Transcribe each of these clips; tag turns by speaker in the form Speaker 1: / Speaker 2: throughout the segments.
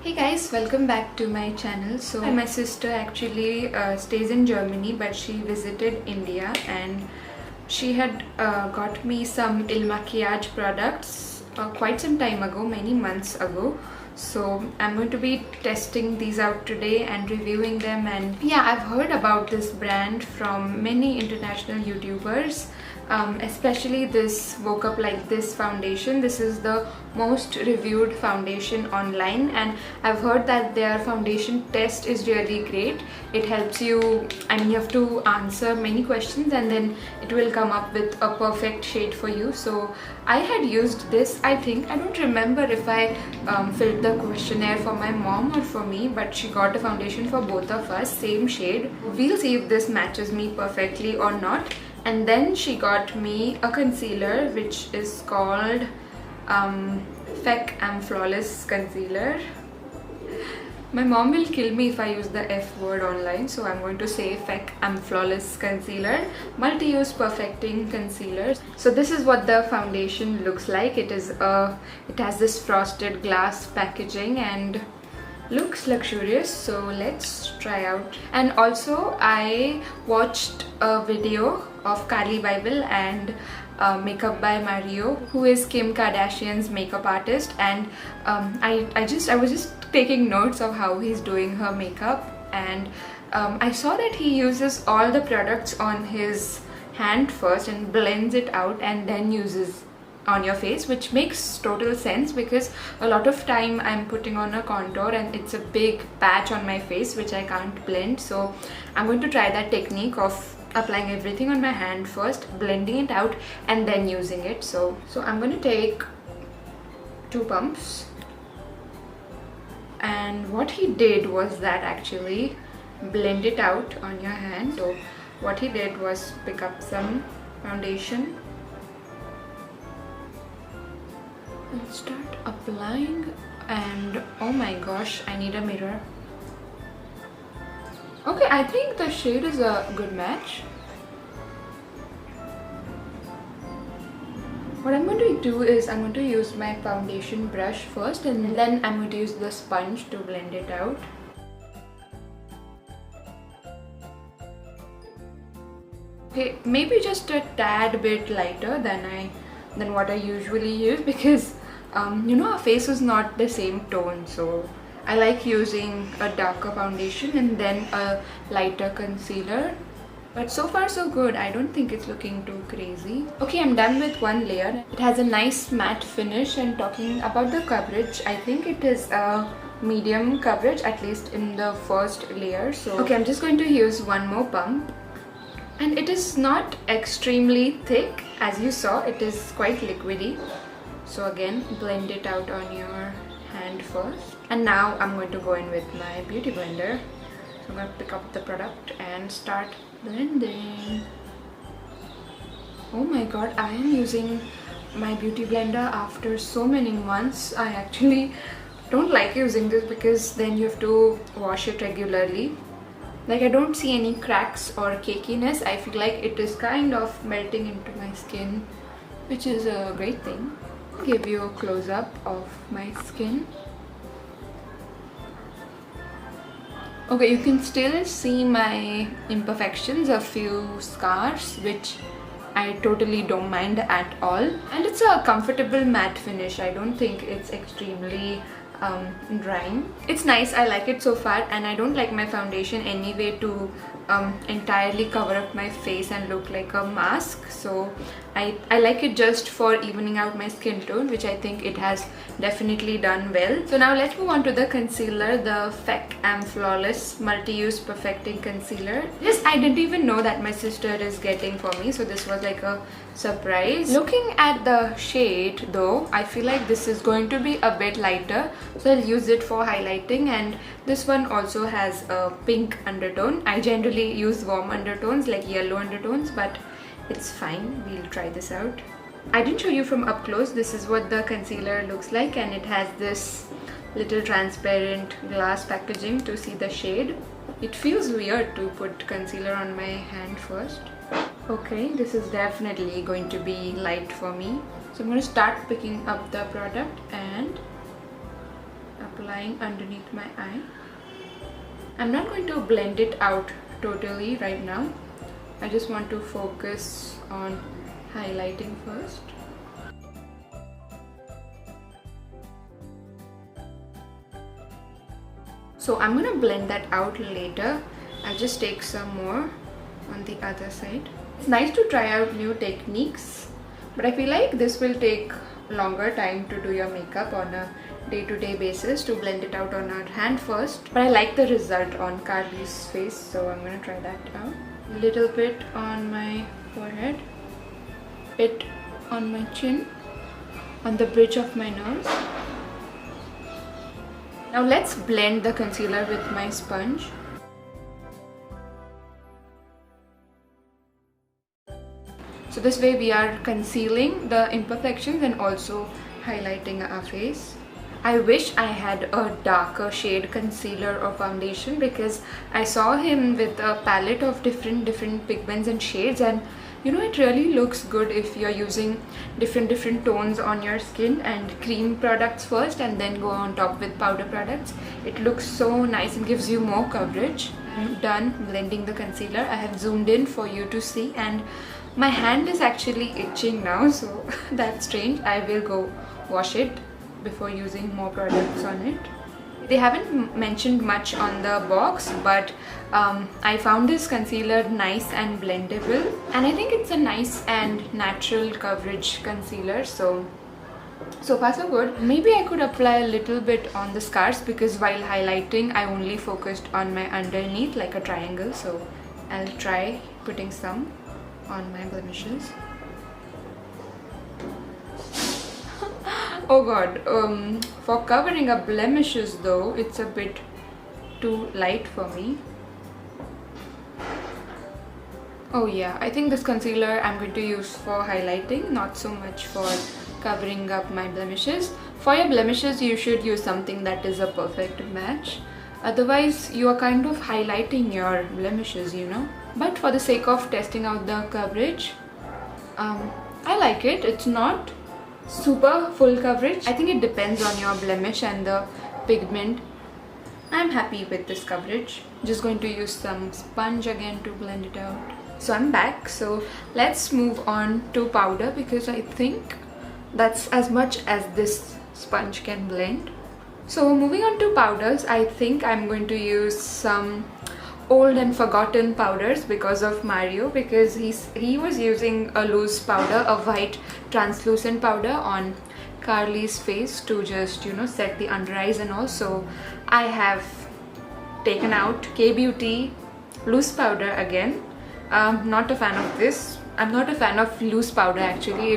Speaker 1: Hey guys, welcome back to my channel. So my sister actually stays in Germany, but she visited India and she had got me some IL MAKIAGE products quite some time ago, many months ago. So I'm going to be testing these out today and reviewing them. And yeah, I've heard about this brand from many international YouTubers, especially this Woke Up Like This foundation. This is the most reviewed foundation online, and I've heard that their foundation test is really great. It helps you, you have to answer many questions and then it will come up with a perfect shade for you. So I had used this, I don't remember if I filled the questionnaire for my mom or for me, but she got a foundation for both of us, same shade. We'll see if this matches me perfectly or not. And then she got me a concealer which is called Fake I'm Flawless Concealer. My mom will kill me if I use the F word online, so I'm going to say Fake I'm Flawless Concealer, multi-use perfecting concealer. So this is what the foundation looks like. It has this frosted glass packaging and looks luxurious, so let's try out. And also I watched a video of Carly Bible and Makeup by Mario, who is Kim Kardashian's makeup artist, and I was just taking notes of how he's doing her makeup, and I saw that he uses all the products on his hand first and blends it out and then uses on your face, which makes total sense because a lot of time I'm putting on a contour and it's a big patch on my face which I can't blend. So I'm going to try that technique of applying everything on my hand first, blending it out and then using it. So I'm going to take 2 pumps, and what he did was that actually blend it out on your hand. So what he did was pick up some foundation and start applying, and oh my gosh, I need a mirror. Okay, I think the shade is a good match. What I'm going to do is I'm going to use my foundation brush first, and then I'm going to use the sponge to blend it out. Okay, maybe just a tad bit lighter than what I usually use because our face is not the same tone, so I like using a darker foundation and then a lighter concealer. But so far so good. I don't think it's looking too crazy. Okay, I'm done with one layer. It has a nice matte finish, and talking about the coverage, I think it is a medium coverage, at least in the first layer. So okay, I'm just going to use one more pump. And it is not extremely thick. As you saw, it is quite liquidy. So again, blend it out on your hand first. And now I'm going to go in with my beauty blender. So I'm going to pick up the product and start blending. Oh my god, I am using my beauty blender after so many months. I actually don't like using this because then you have to wash it regularly. Like, I don't see any cracks or cakiness. I feel like it is kind of melting into my skin, which is a great thing. I'll give you a close-up of my skin. Okay, you can still see my imperfections, a few scars, which I totally don't mind at all. And it's a comfortable matte finish. I don't think it's extremely drying. It's nice, I like it so far, and I don't like my foundation anyway to entirely cover up my face and look like a mask. So I like it just for evening out my skin tone, which I think it has definitely done well. So now let's move on to the concealer, the Fake I'm Flawless Multi-Use Perfecting Concealer. Yes, I didn't even know that my sister is getting for me, so this was like a surprise. Looking at the shade though, I feel like this is going to be a bit lighter, so I'll use it for highlighting. And this one also has a pink undertone. I generally use warm undertones like yellow undertones, but it's fine. We'll try this out. I didn't show you from up close. This is what the concealer looks like, and it has this little transparent glass packaging to see the shade. It feels weird to put concealer on my hand first. Okay, this is definitely going to be light for me. So I'm going to start picking up the product and apply applying underneath my eye. I'm not going to blend it out totally right now. I just want to focus on highlighting first. So I'm gonna blend that out later. I'll just take some more on the other side. It's nice to try out new techniques, but I feel like this will take longer time to do your makeup on a day-to-day basis, to blend it out on our hand first. But I like the result on Carly's face, so I'm gonna try that out. A little bit on my forehead, bit on my chin, on the bridge of my nose. Now let's blend the concealer with my sponge. So this way we are concealing the imperfections and also highlighting our face. I wish I had a darker shade concealer or foundation, because I saw him with a palette of different pigments and shades, and you know, it really looks good if you're using different tones on your skin, and cream products first and then go on top with powder products. It looks so nice and gives you more coverage. I'm done blending the concealer. I have zoomed in for you to see, and my hand is actually itching now, so that's strange. I will go wash it before using more products on it. They haven't mentioned much on the box, but I found this concealer nice and blendable, and I think it's a nice and natural coverage concealer. So far so good. Maybe I could apply a little bit on the scars, because while highlighting I only focused on my underneath like a triangle, so I'll try putting some on my blemishes. Oh god, for covering up blemishes though, it's a bit too light for me. Oh yeah, I think this concealer I'm going to use for highlighting, not so much for covering up my blemishes. For your blemishes, you should use something that is a perfect match. Otherwise, you are kind of highlighting your blemishes, you know. But for the sake of testing out the coverage, I like it. It's not super full coverage. I think it depends on your blemish and the pigment. I'm happy with this coverage. Just going to use some sponge again to blend it out. So I'm back. So let's move on to powder, because I think that's as much as this sponge can blend. So moving on to powders, I think I'm going to use some old and forgotten powders because of Mario, because he was using a loose powder, a white translucent powder on Carly's face to just, you know, set the under eyes and all. So I have taken out K-Beauty loose powder again. Not a fan of this. I'm not a fan of loose powder actually.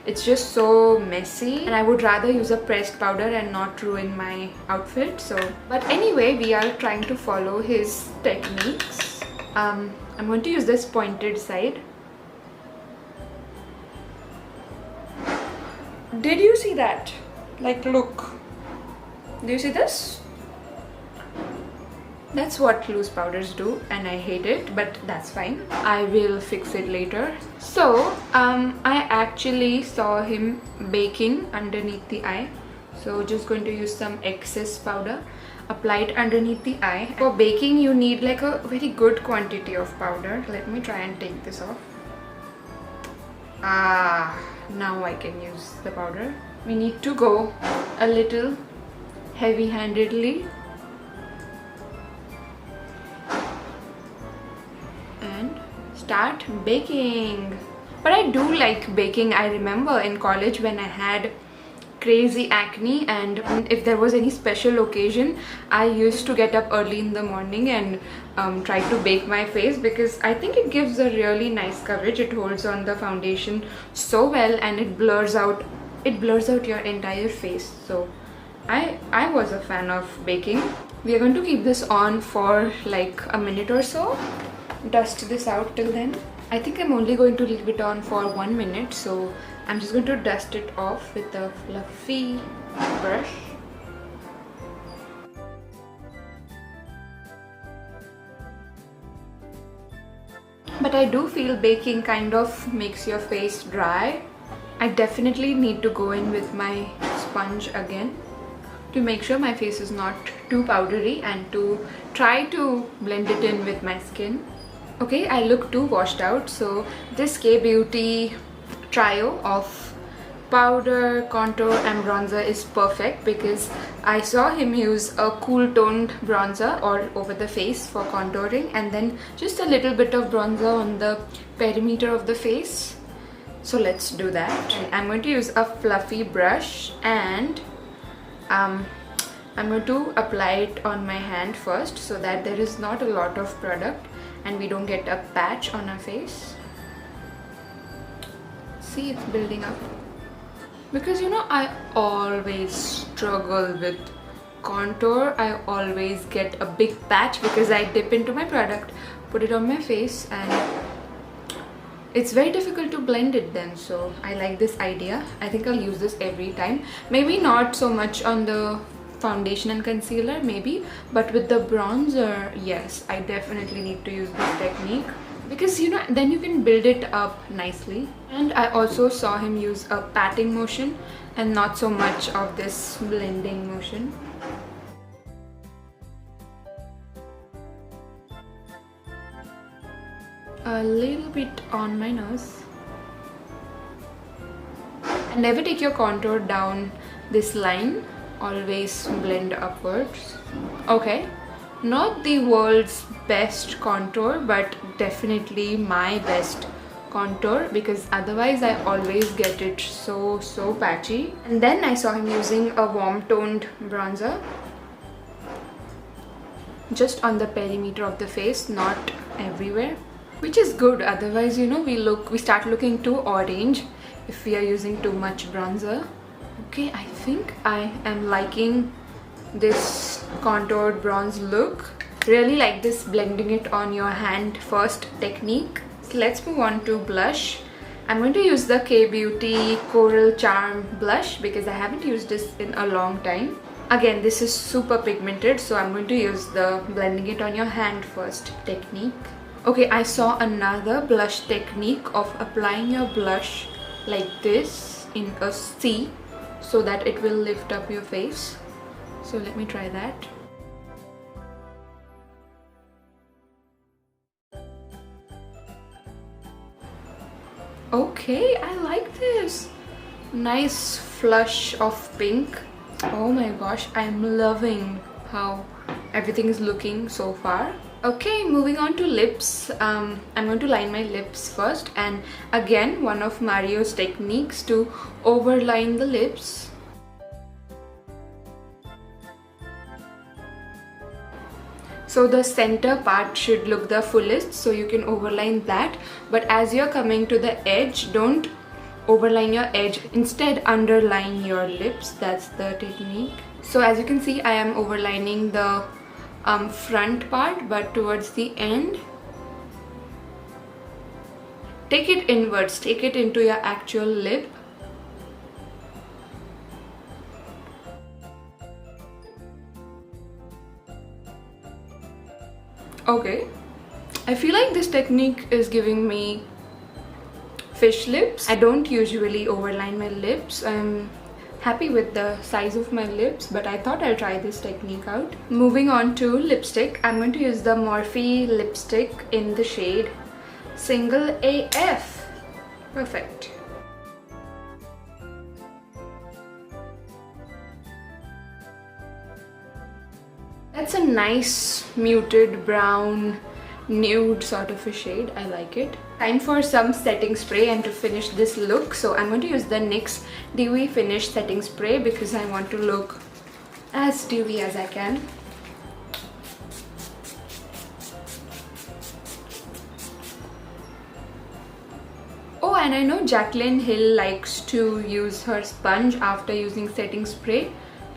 Speaker 1: It's just so messy, and I would rather use a pressed powder and not ruin my outfit. So, but anyway, we are trying to follow his techniques. I'm going to use this pointed side. Did you see that? Like, look. Do you see this? That's what loose powders do, and I hate it, but that's fine. I will fix it later. So, I actually saw him baking underneath the eye. So, just going to use some excess powder, apply it underneath the eye. For baking, you need like a very good quantity of powder. Let me try and take this off. Now I can use the powder. We need to go a little heavy-handedly. Start baking. But I do like baking. I remember in college when I had crazy acne, and if there was any special occasion, I used to get up early in the morning and try to bake my face, because I think it gives a really nice coverage. It holds on the foundation so well, and it blurs out your entire face. So I was a fan of baking. We are going to keep this on for like a minute or so. Dust this out till then. I think I'm only going to leave it on for 1 minute, so I'm just going to dust it off with a fluffy brush. But I do feel baking kind of makes your face dry. I definitely need to go in with my sponge again to make sure my face is not too powdery and to try to blend it in with my skin. Okay, I look too washed out, so this K-Beauty trio of powder, contour and bronzer is perfect because I saw him use a cool toned bronzer all over the face for contouring and then just a little bit of bronzer on the perimeter of the face. So let's do that. And I'm going to use a fluffy brush and I'm going to apply it on my hand first so that there is not a lot of product and we don't get a patch on our face. See, it's building up. Because you know, I always struggle with contour. I always get a big patch because I dip into my product, put it on my face, and it's very difficult to blend it then. So I like this idea. I think I'll use this every time. Maybe not so much on the foundation and concealer maybe, but with the bronzer, yes, I definitely need to use this technique because you know, then you can build it up nicely. And I also saw him use a patting motion and not so much of this blending motion. A little bit on my nose. And never take your contour down this line, always blend upwards. Okay, not the world's best contour, but definitely my best contour because otherwise I always get it so patchy. And then I saw him using a warm toned bronzer just on the perimeter of the face, not everywhere, which is good. Otherwise, you know, we start looking too orange if we are using too much bronzer. Okay, I think I am liking this contoured bronze look. Really like this blending it on your hand first technique. So let's move on to blush. I'm going to use the K-Beauty Coral Charm blush because I haven't used this in a long time. Again, this is super pigmented, so I'm going to use the blending it on your hand first technique. Okay, I saw another blush technique of applying your blush like this in a C so that it will lift up your face. So let me try that. Okay, I like this. Nice flush of pink. Oh my gosh, I'm loving how everything is looking so far. Okay, moving on to lips. I'm going to line my lips first, and again, one of Mario's techniques to overline the lips. So the center part should look the fullest, so you can overline that. But as you're coming to the edge, don't overline your edge. Instead, underline your lips. That's the technique. So as you can see, I am overlining the front part, but towards the end, take it inwards, take it into your actual lip. Okay, I feel like this technique is giving me fish lips. I don't usually overline my lips. I'm happy with the size of my lips, but I thought I'll try this technique out. Moving on to lipstick, I'm going to use the Morphe lipstick in the shade Single AF. Perfect. That's a nice muted brown nude sort of a shade. I like it. Time for some setting spray and to finish this look. So I'm going to use the NYX Dewy Finish setting spray because I want to look as dewy as I can. Oh, and I know Jaclyn Hill likes to use her sponge after using setting spray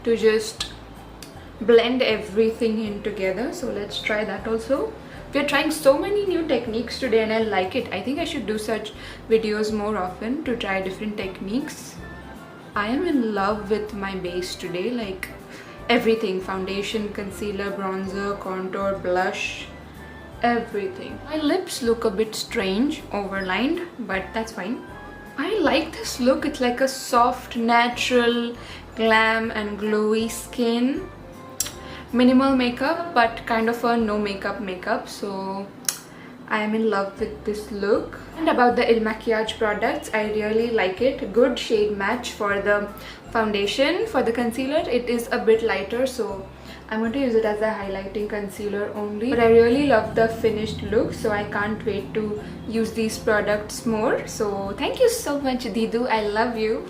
Speaker 1: to just blend everything in together. So let's try that also. We are trying so many new techniques today and I like it. I think I should do such videos more often to try different techniques. I am in love with my base today, like everything: foundation, concealer, bronzer, contour, blush, everything. My lips look a bit strange overlined, but that's fine. I like this look. It's like a soft, natural, glam and glowy skin, minimal makeup but kind of a no makeup, so I am in love with this look. And about the IL MAKIAGE products, I really like it. Good shade match for the foundation. For the concealer, it is a bit lighter, so I'm going to use it as a highlighting concealer only. But I really love the finished look, so I can't wait to use these products more. So thank you so much, Didu. I love you.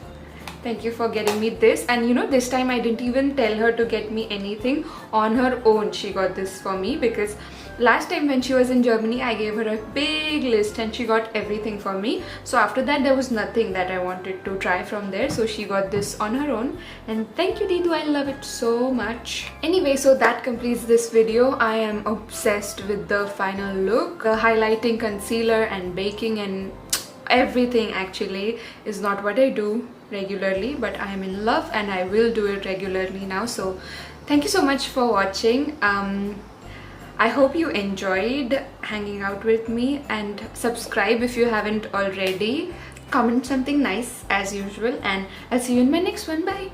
Speaker 1: Thank you for getting me this. And you know, this time I didn't even tell her to get me anything. On her own she got this for me, because last time when she was in Germany I gave her a big list and she got everything for me. So after that there was nothing that I wanted to try from there, so she got this on her own. And thank you, Didu, I love it so much. Anyway, so that completes this video. I am obsessed with the final look. The highlighting, concealer and baking and everything actually is not what I do regularly, but I am in love and I will do it regularly now. So thank you so much for watching. I hope you enjoyed hanging out with me, and subscribe if you haven't already. Comment something nice as usual, and I'll see you in my next one. Bye.